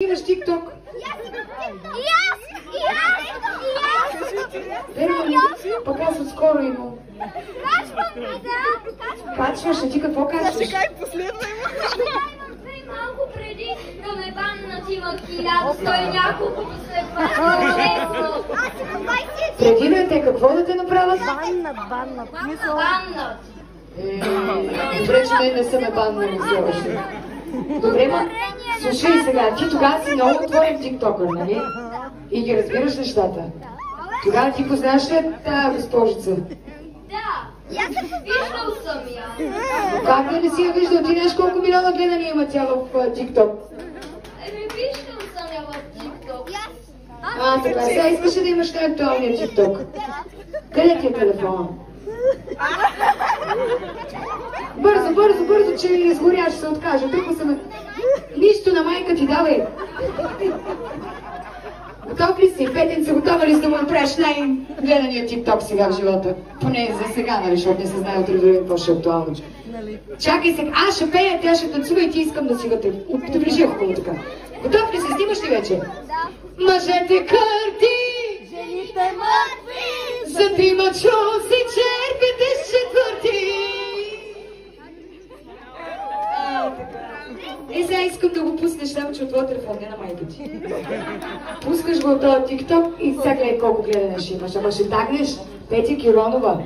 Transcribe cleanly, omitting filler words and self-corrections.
Имаш TikTok? И аз! Показват скоро има. Качваш, а ти какво качваш? Ще кажа последно има. Малко преди да ме баннат има 1100 и няколко последвателно. Преди да те какво да те направят? Баннат. Баннат. Добре, че мен не са ме баннали все още. Добре, ма, слушай сега, ти тогава си много отворен тиктокър, нали? И ги разбираш нещата. Тогава ти познаш ли тази госпожица? Да. Виждал съм я. Как да не си я виждал? Ти знаеш колко милиона гледания има тя в тикток? Виждал съм я в TikTok. Така, сега искаш ли да имаш най-актуалния тикток? Къде ти е телефона? Бързо, че ми изгоря, ще се откажа. Тъпо съм... Нищо на майка ти, давай! Готов ли си? Петенце, готова ли си да му направиш най-гледания тикток сега в живота? Поне за сега, нали, защото не се знае утре дори какво ще е актуално. Чакай сега, аз ще пея, тя ще танцува и ти искам да си вътре. Доближи хубаво така. Готов ли си? Снимаш ли вече? Мъжете кърти! Жените мъртви! За ти мъчо си черпите с четвърти! Сега искам да го пуснеш там, че от твоя телефон, не на майка ти. Пускаш го от този тикток и сега гледай колко гледане ще имаш. Ама ще тагнеш Петя Киронова.